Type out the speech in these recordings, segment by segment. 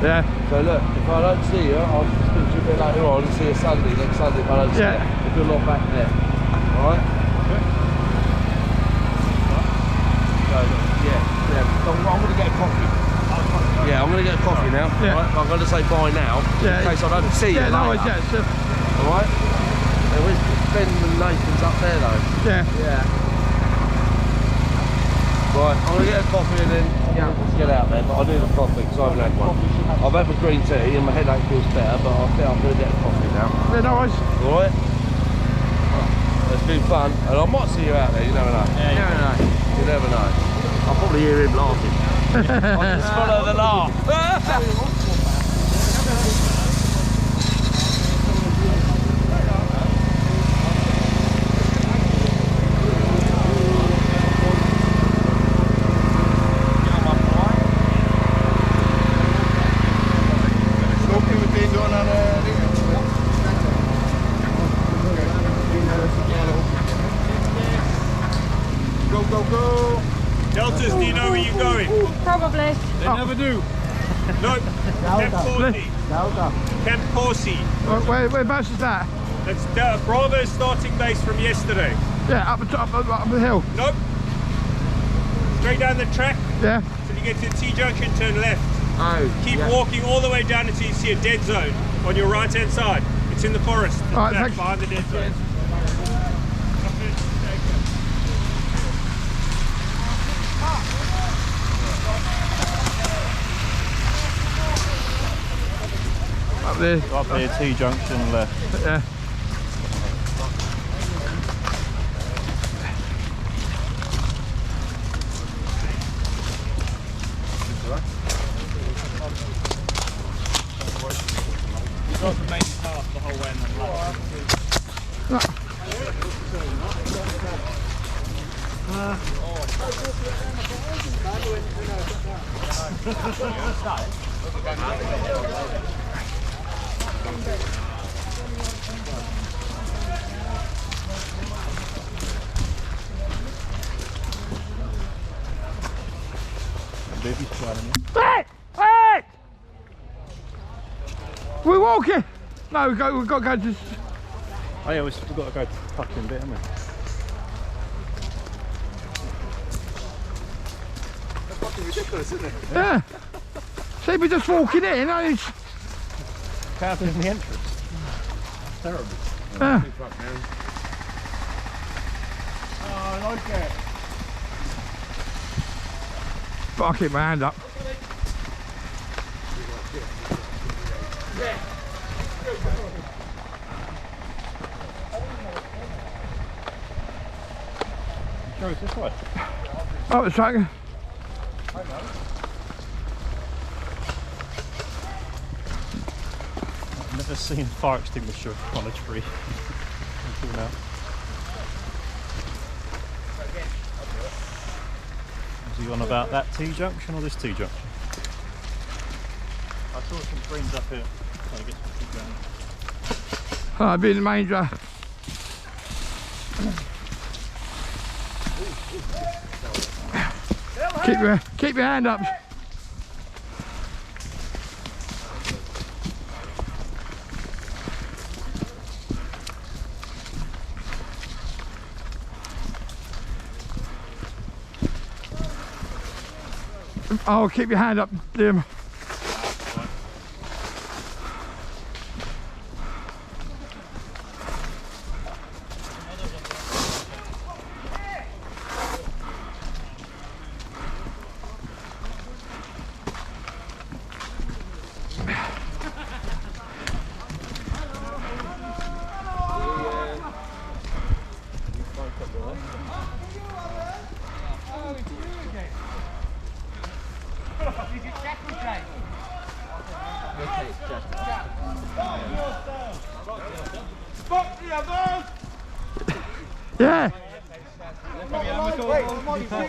Yeah. So look, if I don't see you, I'll speak to you a bit later on and see you Sunday, next Sunday if I don't see you. If you're not back there. Alright? Okay. So, yeah. So I'm going to get a coffee. Yeah, I'm going to get a coffee now. Yeah. Right? I'm going to say bye now, in case I don't see you later. Alright? There is Ben and Nathan's up there though. Yeah. Yeah. Right, I'm going to get a coffee and then get out there, but I need a coffee because I haven't had one. I've had my green tea and my headache feels better, but I think I'm going to get a coffee now. Yeah, no worries. Alright? It's been fun, and I might see you out there, you never know. Yeah, you never know. You never know. I'll probably hear him laughing. I'll just follow the laugh. Deltas, do you know where you're going? Probably. They never do. No, Camp Corsi. Camp Corsi. Whereabouts is that? That's Bravo's starting base from yesterday. Yeah, up the hill. Nope. Straight down the track. Yeah. Till you get to the T-junction, turn left. Oh, Keep walking all the way down until you see a dead zone on your right-hand side. It's in the forest. Right, Back behind the dead zone. Up there. Up there, T-junction left. Yeah. You got the main path the whole way and then left. Hey! Hey! We're walking! No, we've got to go to... Oh yeah, we've got to go fucking bit, haven't we? That's fucking ridiculous, isn't it? Yeah. See, we're just walking in, and it's... Counting in the entrance. Terrible. Yeah. Oh, I like it. But I'll keep my hand up. Sure, it's this way. Up the track. I've never seen a fire extinguisher on a tree until now. Is he on about that T-junction or this T-junction? I saw some screens up here. Trying to get to the T-junction. I'll be in the main drive. Keep your hand up. Oh, keep your hand up, Jim.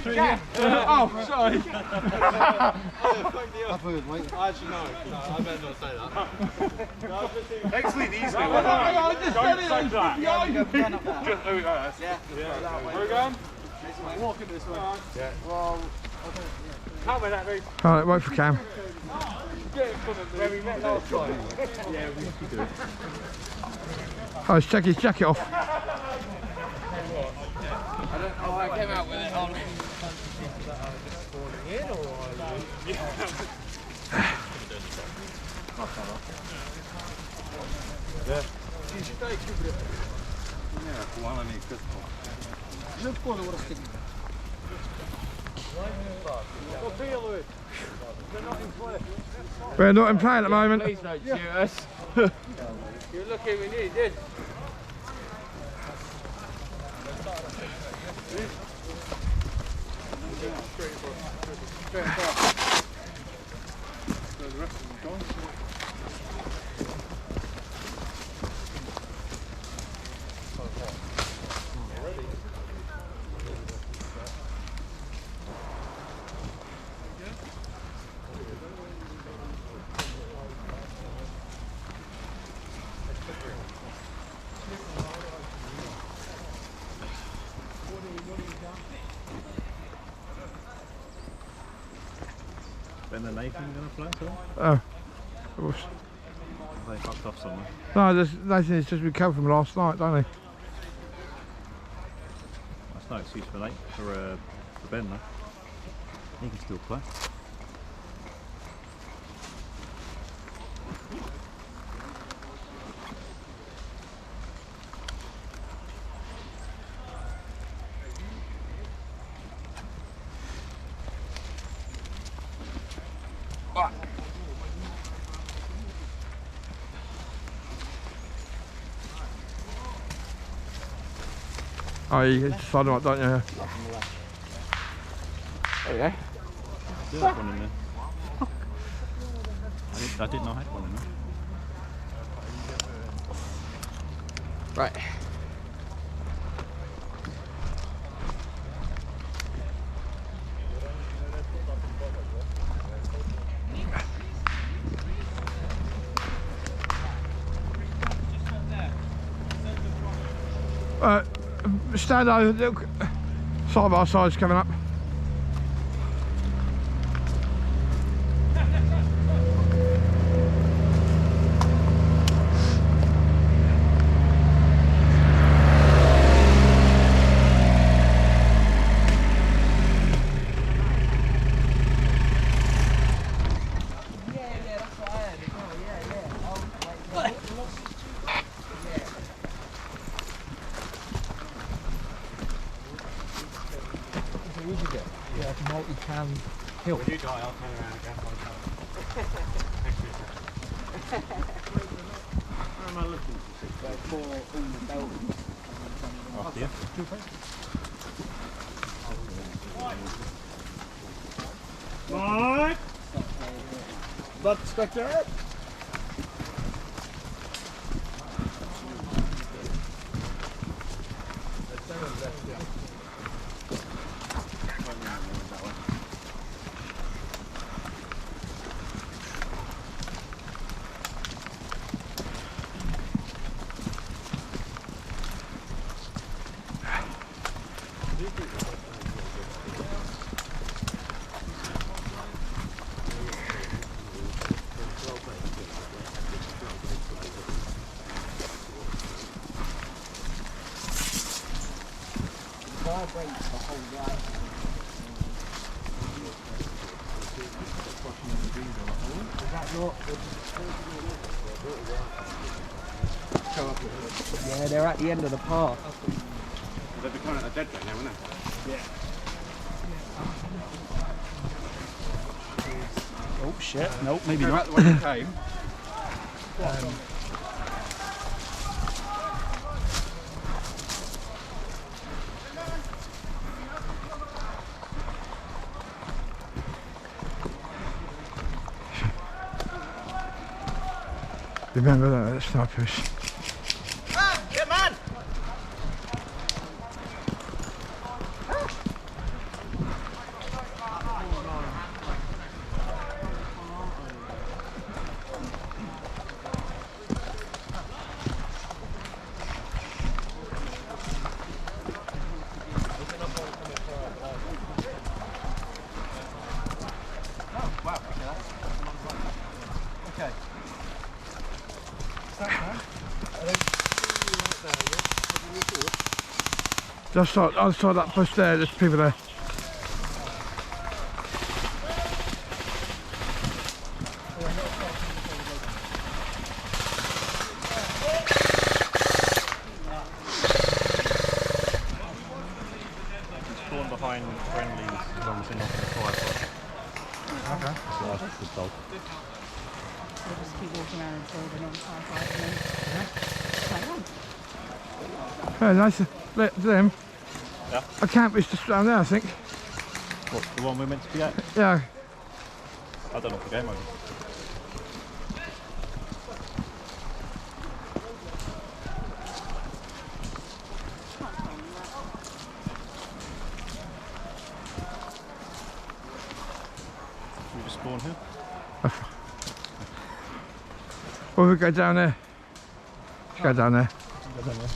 Yeah. Oh, sorry. I've heard, mate. Actually, no, I better not say that. Actually, these guys. I just said it. Just where are we going? Walking this way. Yeah. Well, coming at me. Alright, wait for Cam. Where we met last time. Yeah, we do it. Oh, let's take his jacket off. I came out with it on. We're not in play at the moment. Please don't shoot us. You're lucky we nearly did. When the Nathan going to play at all? Oh. Of course. They fucked off somewhere. No, Nathan has just recovered from last night, don't he? That's no excuse for Nate, for Ben though. He can still play. Oh, you just side him up, don't you? There you go. Do have one in there. I didn't know I had one in there. Right. Stand over, look. Side by side's coming up. Multi-cam hill. When you die, I'll turn around and go for Where am I looking to? After you. Right. Blood spectre. Vibrates the whole ride. Is that not? Yeah, they're at the end of the path. They're becoming a dead thing now, aren't they? Oh shit! Nope, maybe Go not. back the way you came. Remember that, that's snipers. Get man! Just outside that bush there, there's people there. Spawn behind friendlies as long as they're not in the fire. Okay. So that's a good dog. We'll just keep walking around until they're not firefight and then play on. Very nice to let them. Yeah. A camp is just around there, I think. What, the one we're meant to be at? Yeah. I don't know if the game over. Should we just spawn here? Or we go down there. Let's go down there. I don't know.